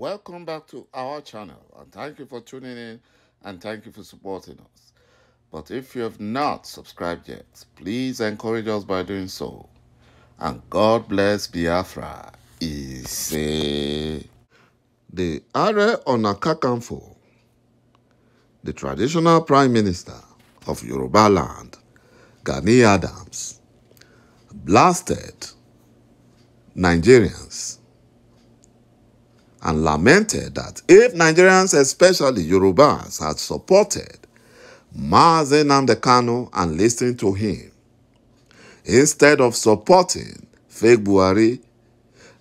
Welcome back to our channel, and thank you for tuning in and thank you for supporting us. But if you have not subscribed yet, please encourage us by doing so. And God bless Biafra. The Ààrẹ Ọ̀nà Kakanfò, the traditional prime minister of Yoruba land, Gani Adams, blasted Nigerians and lamented that if Nigerians, especially Yorubas, had supported Mazi Nnamdi Kanu and listened to him, instead of supporting fake Buhari,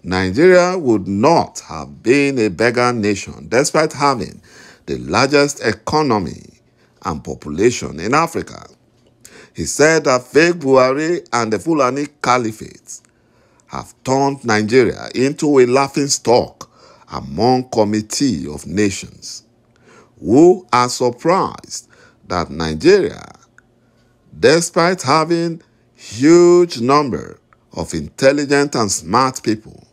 Nigeria would not have been a beggar nation despite having the largest economy and population in Africa. He said that fake Buhari and the Fulani Caliphate have turned Nigeria into a laughingstock among committee of nations who are surprised that Nigeria, despite having huge number of intelligent and smart people,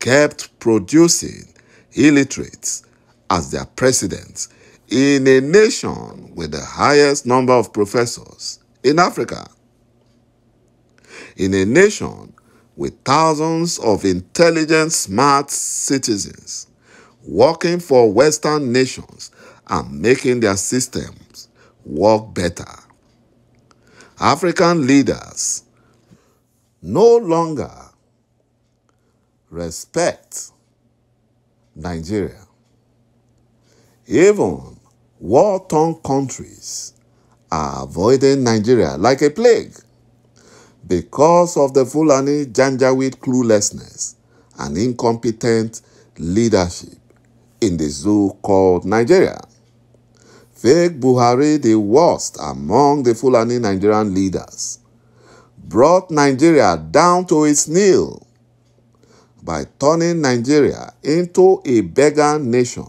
kept producing illiterates as their presidents in a nation with the highest number of professors in Africa, in a nation with thousands of intelligent, smart citizens working for Western nations and making their systems work better. African leaders no longer respect Nigeria. Even war-torn countries are avoiding Nigeria like a plague because of the Fulani Janjaweed cluelessness and incompetent leadership in the zoo called Nigeria. Fake Buhari, the worst among the Fulani Nigerian leaders, brought Nigeria down to its kneel by turning Nigeria into a beggar nation,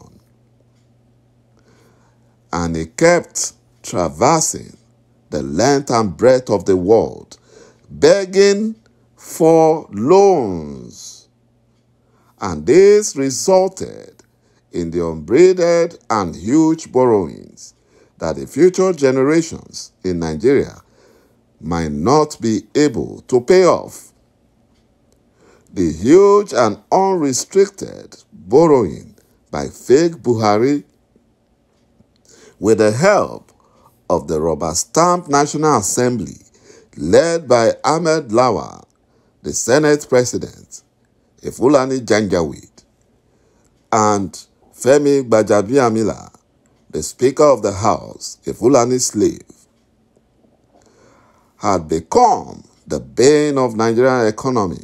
and he kept traversing the length and breadth of the world begging for loans, and this resulted in the unbridled and huge borrowings that the future generations in Nigeria might not be able to pay off. The huge and unrestricted borrowing by fake Buhari, with the help of the rubber-stamped National Assembly led by Ahmed Lawal, the Senate President, a Fulani Janjaweed, and Femi Gbajabiamila, the Speaker of the House, a Fulani slave, had become the bane of Nigerian economy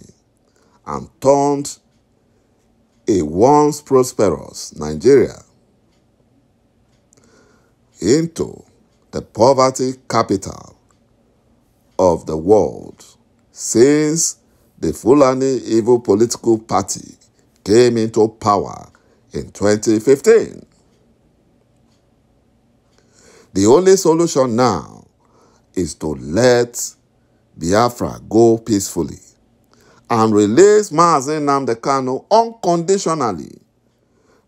and turned a once prosperous Nigeria into the poverty capital of the world since the Fulani Evil Political Party came into power in 2015. The only solution now is to let Biafra go peacefully and release Mazi Nnamdi Kanu unconditionally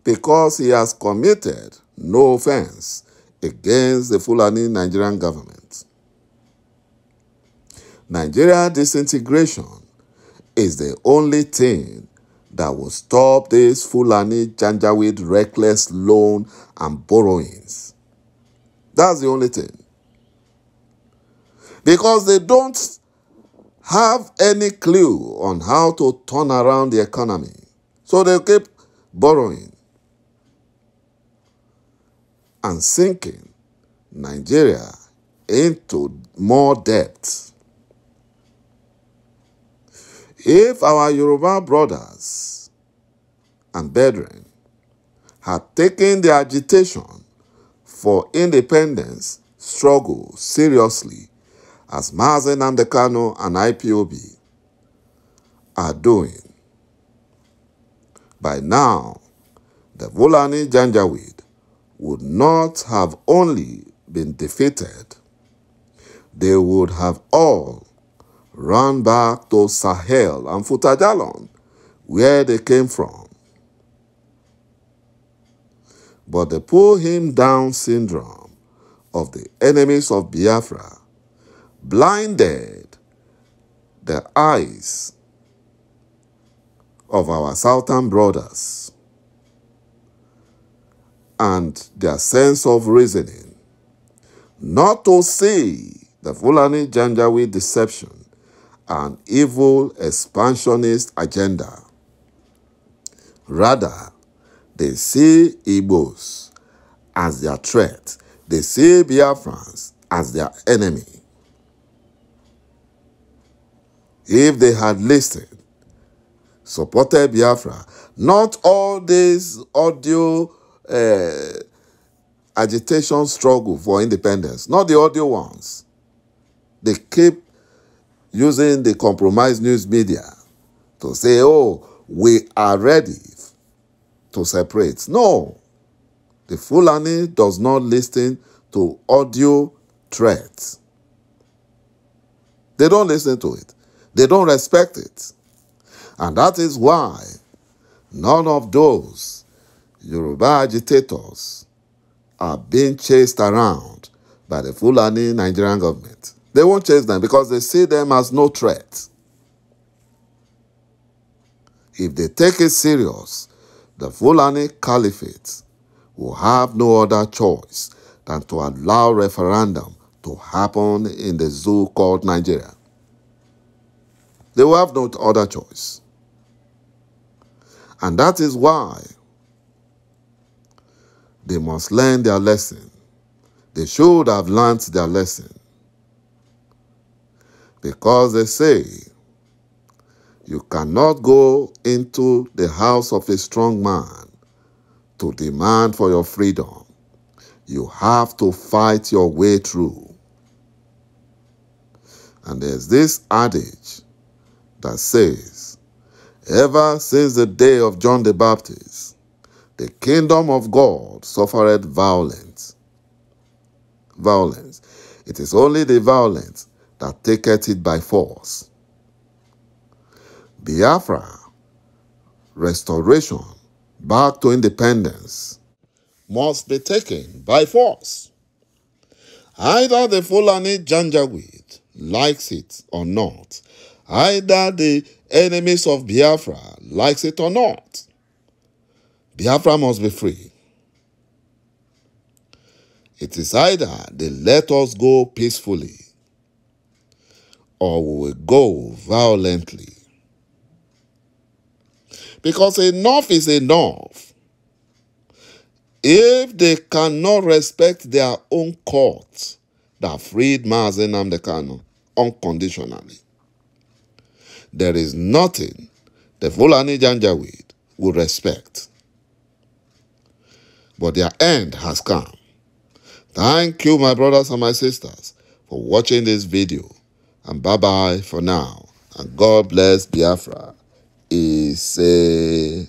because he has committed no offense against the Fulani Nigerian government. Nigeria disintegration is the only thing that will stop this Fulani Janjaweed reckless loan and borrowings. That's the only thing. Because they don't have any clue on how to turn around the economy. So they keep borrowing and sinking Nigeria into more debt. If our Yoruba brothers and brethren had taken the agitation for independence struggle seriously, as Mazi Nnamdi Kanu and IPOB are doing, by now the Fulani Janjaweed would not have only been defeated, they would have all run back to Sahel and Futajalon, where they came from. but the pull him down syndrome of the enemies of Biafra blinded the eyes of our southern brothers and their sense of reasoning not to see the Fulani Janjaweed deception and evil expansionist agenda. Rather, they see Igbos as their threat. They see Biafrans as their enemy. If they had listened, supported Biafra, not all this audio agitation struggle for independence, not the audio ones. They keep using the compromised news media to say, oh, we are ready to separate. No, the Fulani does not listen to audio threats. They don't listen to it. They don't respect it. And that is why none of those Yoruba agitators are being chased around by the Fulani Nigerian government. They won't chase them because they see them as no threat. If they take it serious, the Fulani Caliphate will have no other choice than to allow referendum to happen in the zoo called Nigeria. They will have no other choice. And that is why they must learn their lesson. They should have learned their lesson. Because they say, you cannot go into the house of a strong man to demand for your freedom. You have to fight your way through. And there's this adage that says, ever since the day of John the Baptist, the kingdom of God suffered violence. It is only the violent that taketh it by force. Biafra, restoration back to independence, must be taken by force. Either the Fulani Janjaweed likes it or not. Either the enemies of Biafra likes it or not. Biafra must be free. It is either they let us go peacefully or we will go violently. Because enough is enough. If they cannot respect their own court that freed Mazi Nnamdi Kanu unconditionally, there is nothing the Fulani Janjaweed will respect. But their end has come. Thank you, my brothers and my sisters, for watching this video. And bye-bye for now. And God bless Biafra. Ise.